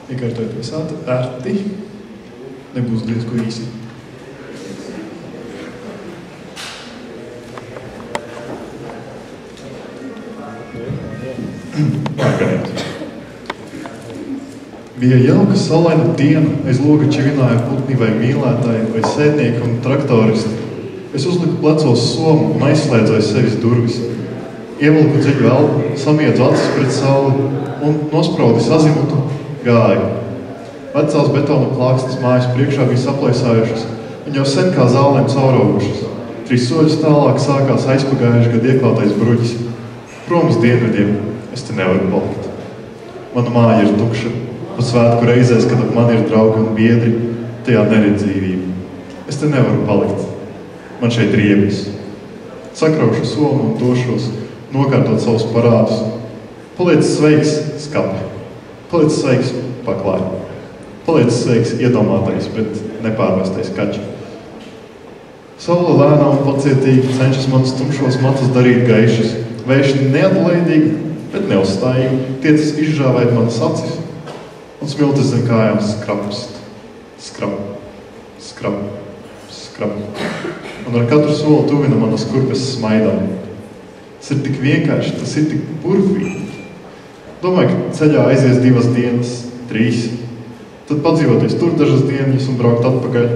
Iekārtojieties ērti, nebūs diezko īsi. Pagaidiet. Bija jauka salaina diena, aiz loga čivināja putni vai mīlētāji, vai sētnieki un traktoristi. Es uzliku plecos somu un aizslēdzu aiz sevis durvis. Ievilku dziļu elpu, samiedzu acis pret sauli un nospraudis azimutu gāju. Vecās betona plāksnes mājas priekšā bija saplēsājušas, un jau sen kā zālēm cauraugušas. 3 soļus tālāk sākās aizpagājuši gadu ieklātais bruģis. Prom uz dienvidiem, es te nevaru palikt. Mana māja ir tukša. Pa svētku reizēs, kad ap mani ir draugi un biedri, tajā neredz dzīvību. Es te nevaru palikt. Man šeit riebis. Sakraušu somu un došos, nokārtot savus parādus. Paliec sveiks, skapi. Paliec sveiks, paklāj. Paliec sveiks, iedomātais, bet nepārvestais kaķi. Saule lēnā un pacietīgi cenšas manas tumšos matus darīt gaišas. Vējš neatlaidīgi, bet neuzstājīgi, tiecas izžāvēt manas acis. Un smiltis zem kājām skrapst, skrap, skrap, skrap. Un ar katru soli tuvina manas kurpes smaidām. Tas ir tik vienkārši, tas ir tik burvīgi. Domāju, ka ceļā aizies 2 dienas, 3. Tad padzīvoties tur dažas dienas un braukt atpakaļ.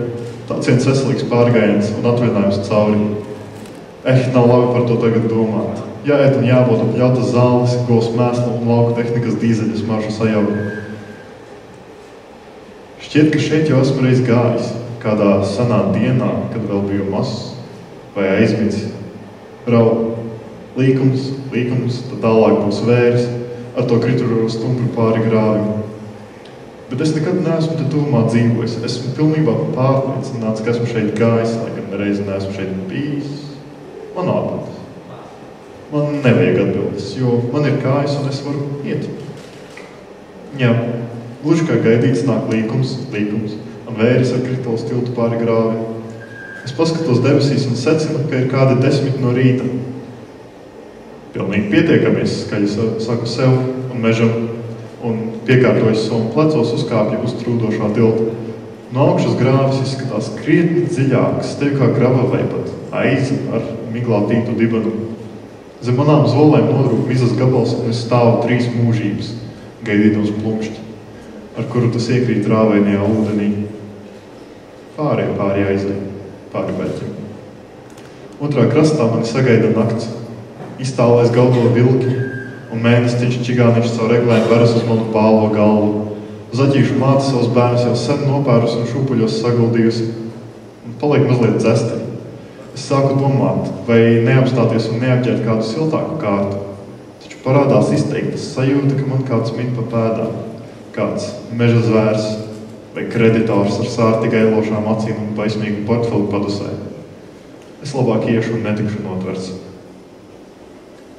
Tāds viens veselīgs pārgājiens un atvaļinājums cauri. Nav labi par to tagad domāt. Jāiet un jābūt ap ļautas zāles, govs mēslu un lauku tehnikas dīzeļas maršu sajauku. Šķiet, ka šeit jau esmu reiz gājis, kādā senā dienā, kad vēl biju mazs vai aizmidzis. Rau, līkums, tad tālāk būs vērs, ar to krituro stumbru pāri grāvim. Bet es nekad neesmu te tuvumā dzīvojis. Esmu pilnībā pārliecināts, ka esmu šeit gājis, lai gan reizi neesmu šeit bijis. Man atbildes. Man nevajag atbildes, jo man ir kājas un es varu iet. Jā. Gluži kā gaidīts nāk līkums, un vēris ar krituls tiltu pāri grāvi. Es paskatos debesīs un secinu, ka ir kādi 10 no rīta. Pilnīgi pietiekamies, skaļi saku sev un mežam, un piekārtojas somu plecos uzkāpju uz trūdošā tilta. No augšas grāvis izskatās krietni dziļāks, tevi kā grava vai pat aiza ar miglātītu dibanu. Zem manām zolēm nodrūk mizas gabals, un es stāvu 3 mūžības, gaidītams plumšķi, ar kuru tas iekrīt rāvēnajā ūdenī. Pāri aizai, pāri beļķim. Otrā krastā mani sagaida nakts. Iztālēs galdo vilki, un mēnestiņš čigāniņš caur reglēm veras uz manu pālo galvu. Zaķīšu māte savus bērnus jau sen nopērus un šūpuļos saguldījusi, un paliek mazliet dzesti. Es sāku domāt, vai neapstāties un neapģēt kādu siltāku kārtu, taču parādās izteiktas sajūta, ka man kāds min pa pēdām. Kāds meža zvērs vai kreditors ar sārti gailošām acīm un baismīgu portfeli padusē. Es labāk iešu un netikšu notverts.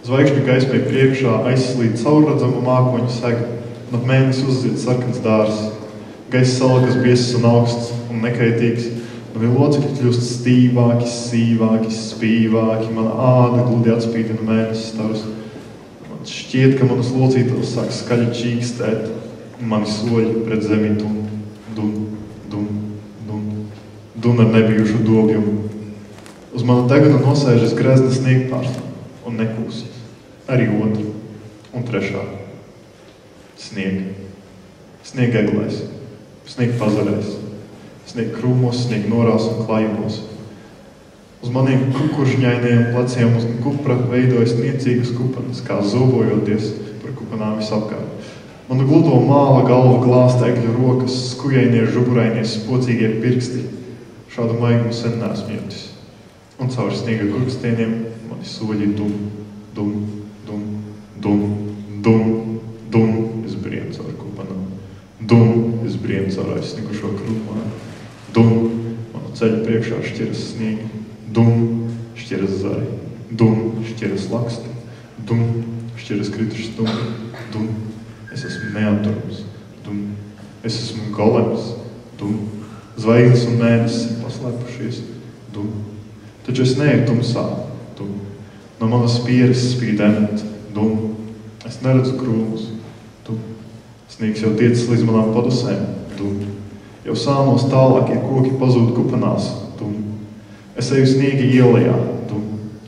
Zvaigžņu gaismai priekšā aizslīd caurredzama mākoņu sega, un ap mēnesi uzzied sarkans dārs. Gaiss salakas biezs un augsts un nekaitīgs, mani locekļi kļūst stīvāki, sīvāki, spīvāki, mana āda gludi atspīdina mēnesis starus. Man šķiet, ka manas locītavas sāk skaļi čīkstēt. Mani soļi pret zemi dun ar nebijušu dobjumu. Uz mana deguna nosēžas grezna sniegpārsla un nekūsjas. Arī otra un trešā. Snieg eglēs, snieg pazarēs, snieg krūmos, snieg norās un klājumos. Uz maniem kukuršņainiem pleciem uz kupra veidojas niecīgas kupanas, kā zobojoties par kupanām visapkārt. Manu gludo māla galva glāsta egļu rokas, skujainie, žuburainie, spocīgie pirksti. Šādu maigumu sen neesmu jūtis. Un caur sniega gurkstieniem mani soļi dum, es briem caur kupanām. Es briem caur aizsnigušo krūmā. Manu ceļu priekšā šķiras sniegi. Šķiras zari. Šķiras laksti. Šķiras krituši stumi. Es esmu neaturams, es esmu golems, zvaigznes un mēnesis paslēpušies, taču es neeju tumsā, no manas pieres spīd emet, es neredzu krūmus, Sniegs jau tiecas līdz manām padusēm, jau sānos tālākie koki pazūd kupanās, es eju sniegi ielajā,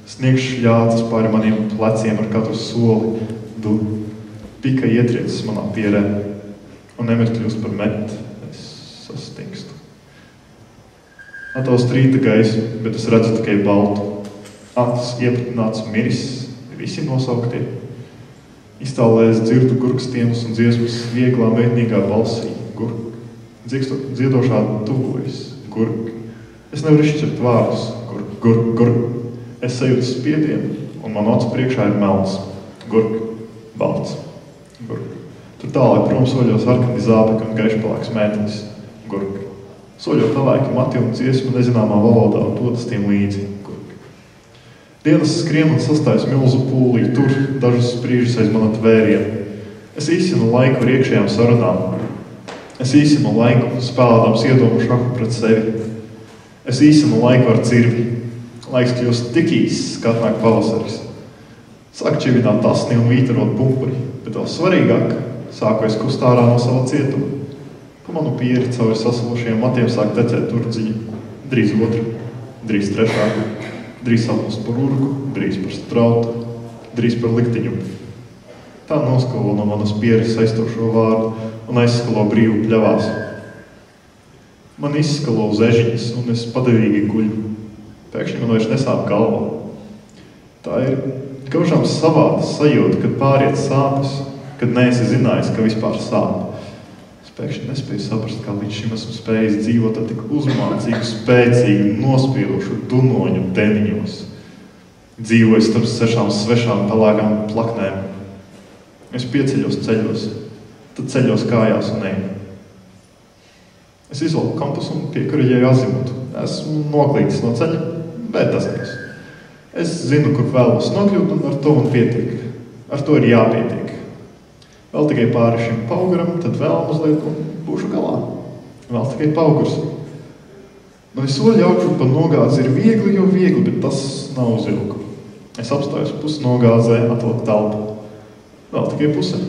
sniegs šļācas pāri maniem pleciem ar katru soli, pika ietriecis manā pierē, un nemir kļūst par metu, es sastingstu. Ataust rīta gaisu, bet es redzu tikai baltu. Acis iepratināts miris, visi nosauktie. Iztālēs dzirdu gurkstiemus un dziesmas vieglā meitnīgā balsī. Gurk. Dziedošā tuvojas. Gurk. Es nevaru izšķirt vārdus. Gurk, gurk, gurk. Es sajūtu spiedienu, un man acu priekšā ir melns. Gurk. Balts. Gurk. Tur tālāk prom soļos arkani zābeki un gaišpalāks mētenis. Gurk. Soļo pelēki mati un dziesma nezināmā valodā un dodas tiem līdzi. Dienas skrien un sastājas milzu pūlī, tur dažus sprīžus aiz mana tvēriena. Es īsinu laiku ar iekšējām sarunām. Es īsinu laiku spēlēdams iedomu šahu pret sevi. Es īsinu laiku ar cirvi. Laiks kļūst tik īss, kā atnāk pavasaris. Sāk čivināt asni un vītarot pumpuri, bet vēl svarīgāk, sāku es kust ārā no sava cietuma. Pa manu pieri cauri sasalošiem matiem sāk tecēt turdziņa. Drīz otra, drīz trešā. Drīz sapnis par urgu, drīz par strautu, drīz par liktiņu. Tā noskalo no manas pieres aizstošo vārdu un aizskalo brīvu pļavās. Man izskalo uz ežiņas un es padevīgi guļu. Pēkšņi man vairs nesāp galvā. Tā ir gaužām savāda sajūta, kad pāriet sāpes, kad neesi zinājis, ka vispār sāp. Es pēkšņi nespēju saprast, kā līdz šim esmu spējis dzīvot ar tik uzmācīgu, spēcīgu, nospiedošu dunoņu deniņos. Dzīvoju starp 6 svešām pelēkām plaknēm. Es pieceļos ceļos, tad ceļos kājās un eju. Es izvelku kampasu un piekuriģēju azimutu. Esmu noklītis no ceļa, bet tas nekas. Es zinu, kur vēlos nokļūt, un ar to man pietiek. Ar to ir jāpietiek. Vēl tikai pāri šim pauguram, tad vēl mazliet un būšu galā. Vēl tikai paugurs. No soļa augšu pa nogāzi ir viegli, jo viegli, bet tas nav uz ilgu. Es apstājos pusnogāzē, atliku telpu. Vēl tikai pusē.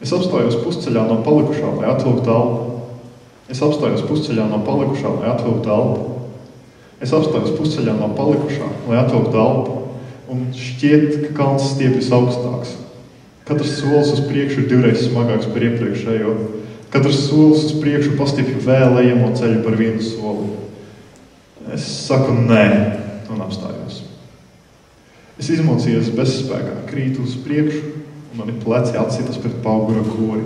Es apstājos pusceļā no palikušā, lai atvilku telpu. Es apstājos pusceļā no palikušā, lai atvilku telpu. Es apstājos pusceļā no palikušā, lai atvilku telpu. Un šķiet, ka kalns stiepjas augstāks. Katrs solis uz priekšu ir 2 reizes smagāks par iepriekšējo. Katrs solis uz priekšu pastiepja vēl ejamo ceļu par 1 soli. Es saku nē un apstājos. Es izmocījos bezspēkā, krītu uz priekšu un mani pleci atsitas pret paugura kori.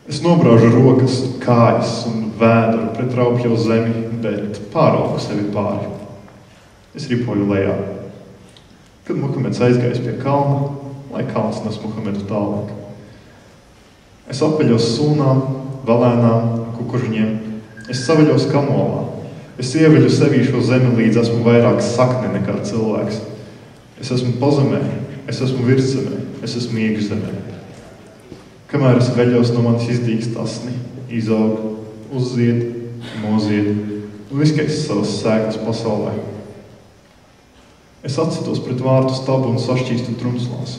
Es nobraužu rokas, kājas un vēduru pret raupjo zemi, bet pāraugu sevi pāri. Es ripoju lejā. Kad Muhameds aizgājis pie kalna, lai kalns nes Muhamedu tālāk. Es apaļos sūnām, valēnām, kukužņiem. Es savaļos kamolā. Es ieveļu sevī šo zemi, līdz esmu vairāk sakne nekā cilvēks. Es esmu pazemē, es esmu virszemē, es esmu iekšzemē. Kamēr es veļos, no manis izdīkst asni, izaug, uzzied, mozied un izkaisa savas sēklas pasaulē. Es atsitos pret vārtu stabu un sašķīstu trumslās.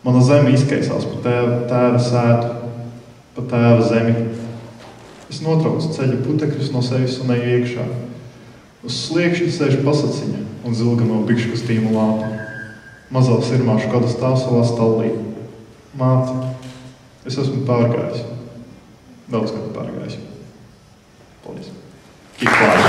Mana zeme izkaisās pa tēva sētu, pa tēva zemi. Es notraucu ceļa putekļus no sevis un eju iekšā. Uz sliekšņa sēž pasaciņa un zilgano bikšu kastīmu lāpa. Mazā sirmāšu kāda stāv savā stallī. Māte, es esmu pārgājis. Daudz gadu pārgājis. Paldies. Tik klāt.